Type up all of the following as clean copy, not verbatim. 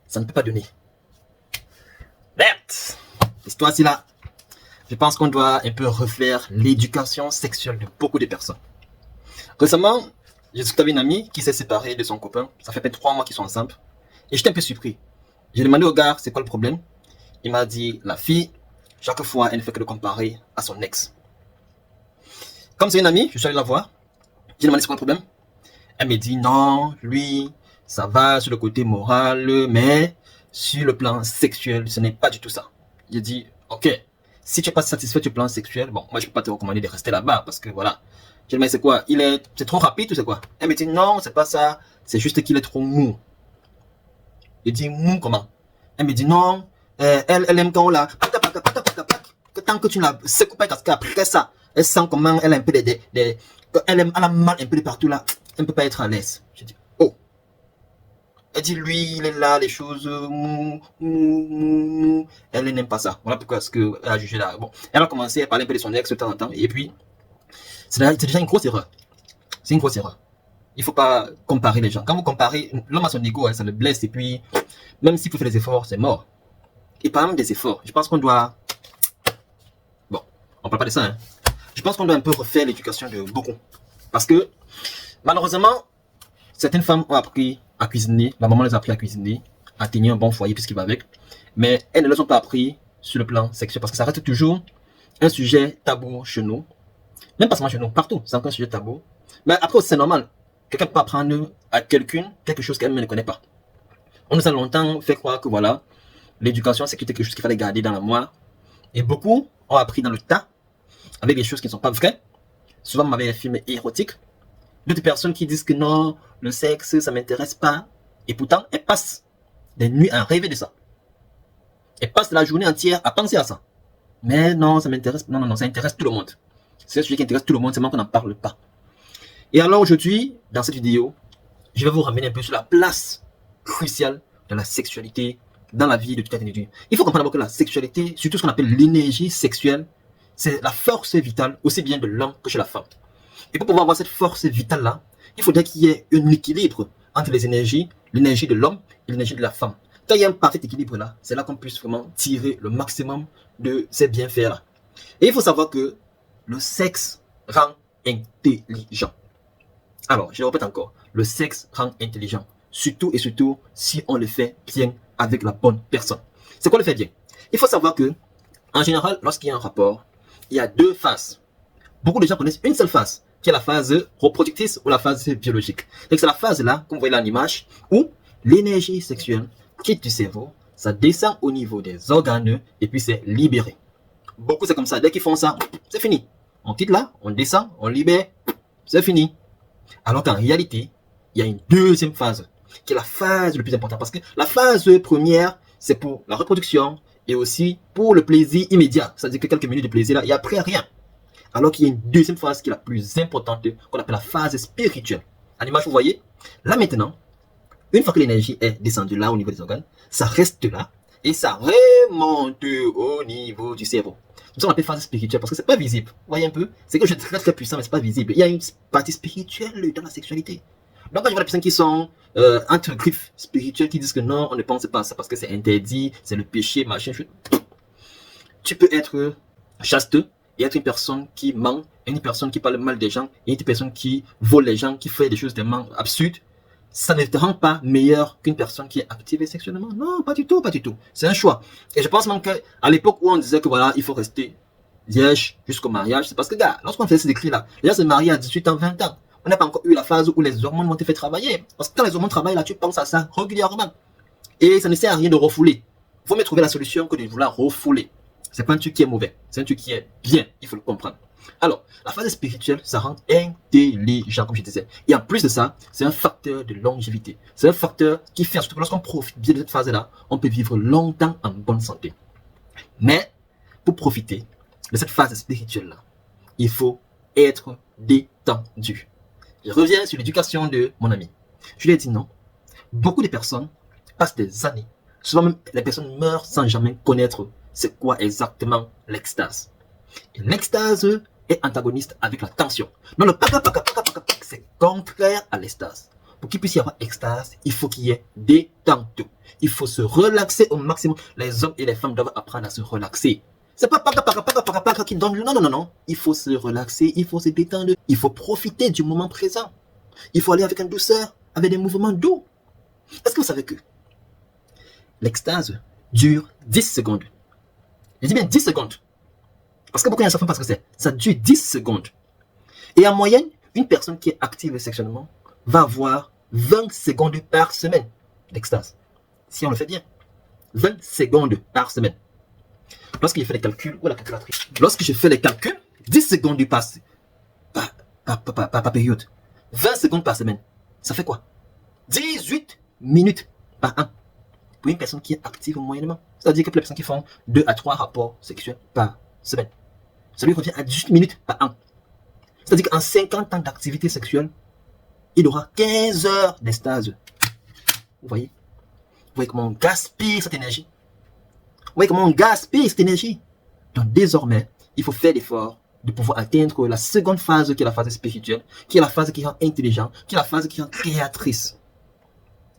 ça ne peut pas donner. Merde. L'histoire-ci là, je pense qu'on doit un peu refaire l'éducation sexuelle de beaucoup de personnes. Récemment, j'ai discuté avec une amie qui s'est séparée de son copain. Ça fait peut-être 3 mois qu'ils sont ensemble. Et j'étais un peu surpris. J'ai demandé au gars, c'est quoi le problème? Il m'a dit, la fille, chaque fois, elle ne fait que le comparer à son ex. Comme c'est une amie, je suis allé la voir. J'ai demandé c'est quoi le problème? Elle me dit, non, lui, ça va sur le côté moral, mais sur le plan sexuel, ce n'est pas du tout ça. J'ai dit, ok, si tu n'es pas satisfait du plan sexuel, bon, moi je ne peux pas te recommander de rester là-bas parce que voilà. J'ai dit, mais c'est quoi? C'est trop rapide ou c'est quoi? Elle me dit, non, c'est pas ça, c'est juste qu'il est trop mou. J'ai dit, mou comment? Elle me dit, non, elle aime quand on l'a, tant que tu ne la secoues pas parce qu'après ça, elle sent comment elle a un peu elle a mal un peu de partout là, elle ne peut pas être à l'aise. J'ai dit, oh. Elle dit, lui, il est là, les choses mou. Elle n'aime pas ça. Voilà pourquoi est-ce qu'elle a jugé là. Bon, elle a commencé à parler un peu de son ex de temps en temps. Et puis, c'est déjà une grosse erreur. C'est une grosse erreur. Il ne faut pas comparer les gens. Quand vous comparez, l'homme a son ego, hein, ça le blesse. Et puis, même s'il faut faire des efforts, c'est mort. Et par même des efforts, je pense qu'on doit... Bon, on ne parle pas de ça. Hein. Je pense qu'on doit un peu refaire l'éducation de beaucoup. Parce que, malheureusement, certaines femmes ont appris à cuisiner, la maman les a appris à cuisiner, à tenir un bon foyer puisqu'il va avec, mais elles ne les ont pas appris sur le plan sexuel parce que ça reste toujours un sujet tabou chez nous, même pas seulement chez nous, partout, c'est encore un sujet tabou. Mais après c'est normal, quelqu'un peut apprendre à quelqu'un quelque chose qu'elle ne connaît pas. On nous a longtemps fait croire que voilà, l'éducation c'est quelque chose qu'il fallait garder dans la mémoire, et beaucoup ont appris dans le tas, avec des choses qui ne sont pas vraies, souvent avec des films érotiques. D'autres personnes qui disent que non, le sexe, ça ne m'intéresse pas. Et pourtant, elles passent des nuits à rêver de ça. Elles passent la journée entière à penser à ça. Mais non, ça m'intéresse. Non, ça intéresse tout le monde. C'est un sujet qui intéresse tout le monde, c'est moi qu'on n'en parle pas. Et alors aujourd'hui, dans cette vidéo, je vais vous ramener un peu sur la place cruciale de la sexualité dans la vie de tout individu. Il faut comprendre que la sexualité, surtout ce qu'on appelle l'énergie sexuelle, c'est la force vitale aussi bien de l'homme que chez la femme. Et pour pouvoir avoir cette force vitale-là, il faudrait qu'il y ait un équilibre entre les énergies, l'énergie de l'homme et l'énergie de la femme. Quand il y a un parfait équilibre-là, c'est là qu'on puisse vraiment tirer le maximum de ces bienfaits-là. Et il faut savoir que le sexe rend intelligent. Alors, je le répète encore, le sexe rend intelligent. Surtout et surtout si on le fait bien avec la bonne personne. C'est quoi le fait bien? Il faut savoir que, en général, lorsqu'il y a un rapport, il y a 2 phases. Beaucoup de gens connaissent une seule phase, qui est la phase reproductrice ou la phase biologique. Donc c'est la phase là, comme vous voyez là en image, où l'énergie sexuelle quitte du cerveau, ça descend au niveau des organes et puis c'est libéré. Beaucoup c'est comme ça, dès qu'ils font ça, c'est fini. On quitte là, on descend, on libère, c'est fini. Alors qu'en réalité, il y a une deuxième phase, qui est la phase le plus importante. Parce que la phase première, c'est pour la reproduction et aussi pour le plaisir immédiat. C'est-à-dire que quelques minutes de plaisir là, et après rien. Alors qu'il y a une deuxième phase qui est la plus importante, qu'on appelle la phase spirituelle. À l'image, vous voyez, là maintenant, une fois que l'énergie est descendue là au niveau des organes, ça reste là et ça remonte au niveau du cerveau. C'est ça qu'on appelle phase spirituelle parce que c'est pas visible. Vous voyez un peu? C'est que je suis très très puissant mais c'est pas visible. Il y a une partie spirituelle dans la sexualité. Donc quand je vois des personnes qui sont entre griffes spirituelles qui disent que non, on ne pense pas à ça parce que c'est interdit, c'est le péché, machin. Tu peux être chaste et être une personne qui ment, une personne qui parle mal des gens, et une personne qui vole les gens, qui fait des choses tellement absurdes. Ça ne te rend pas meilleur qu'une personne qui est active sexuellement. Non, pas du tout, pas du tout. C'est un choix. Et je pense même qu'à l'époque où on disait que voilà, il faut rester vierge jusqu'au mariage, c'est parce que, gars, lorsqu'on fait ces écrits-là, les gens se marient à 18 ans, 20 ans. On n'a pas encore eu la phase où les hormones vont te faire travailler. Parce que quand les hormones travaillent là, tu penses à ça régulièrement. Et ça ne sert à rien de refouler. Il faut mieux trouver la solution que de vouloir refouler. C'est pas un truc qui est mauvais, c'est un truc qui est bien, il faut le comprendre. Alors, la phase spirituelle, ça rend intelligent, comme je disais. Et en plus de ça, c'est un facteur de longévité. C'est un facteur qui fait, surtout que lorsqu'on profite bien de cette phase-là, on peut vivre longtemps en bonne santé. Mais, pour profiter de cette phase spirituelle-là, il faut être détendu. Je reviens sur l'éducation de mon ami. Je lui ai dit non. Beaucoup de personnes passent des années, souvent même les personnes meurent sans jamais connaître c'est quoi exactement l'extase. Et l'extase est antagoniste avec la tension. Non, le c'est contraire à l'extase. Pour qu'il puisse y avoir extase, il faut qu'il y ait détente. Il faut se relaxer au maximum. Les hommes et les femmes doivent apprendre à se relaxer. C'est pas para qui donne. Non, non, non, non. Il faut se relaxer, il faut se détendre. Il faut profiter du moment présent. Il faut aller avec une douceur, avec des mouvements doux. Est-ce que vous savez que l'extase dure 10 secondes? Je dis bien 10 secondes. Parce que beaucoup de gens ne savent pas ce que c'est. Ça dure 10 secondes. Et en moyenne, une personne qui est active sexuellement va avoir 20 secondes par semaine d'extase. Si on le fait bien. 20 secondes par semaine. Lorsque je fais les calculs, ou la calculatrice, lorsque je fais les calculs, 10 secondes du passé par période. 20 secondes par semaine. Ça fait quoi? 18 minutes par an. Pour une personne qui est active moyennement. C'est-à-dire que pour les personnes qui font 2 à 3 rapports sexuels par semaine. Ça lui revient à 18 minutes par an. C'est-à-dire qu'en 50 ans d'activité sexuelle, il aura 15 heures d'extase. Vous voyez comment on gaspille cette énergie? Vous voyez comment on gaspille cette énergie? Donc désormais, il faut faire l'effort de pouvoir atteindre la seconde phase qui est la phase spirituelle, qui est la phase qui rend intelligent, qui est la phase qui rend créatrice.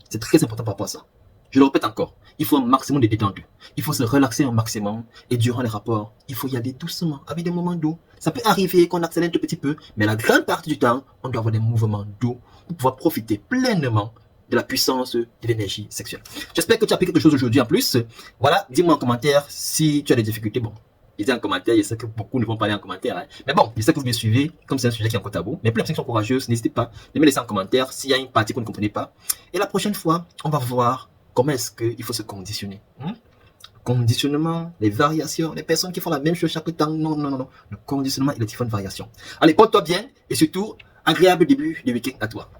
C'est très important par rapport à ça. Je le répète encore, il faut un maximum de détente. Il faut se relaxer un maximum. Et durant les rapports, il faut y aller doucement, avec des moments doux. Ça peut arriver qu'on accélère un tout petit peu, mais la grande partie du temps, on doit avoir des mouvements doux pour pouvoir profiter pleinement de la puissance de l'énergie sexuelle. J'espère que tu as appris quelque chose aujourd'hui en plus. Voilà, dis-moi en commentaire si tu as des difficultés. Bon, dis en commentaire, je sais que beaucoup ne vont pas aller en commentaire. Hein. Mais bon, je sais que vous me suivez, comme c'est un sujet qui est encore tabou. Mais pour les personnes qui sont courageuses, n'hésitez pas de me laisser en commentaire s'il y a une partie que vous ne comprenez pas. Et la prochaine fois, on va voir comment est-ce qu'il faut se conditionner. Conditionnement, les variations, les personnes qui font la même chose chaque temps. Non, non, non, non. Le conditionnement et les différentes variations. Allez, porte-toi bien et surtout, agréable début de week-end à toi.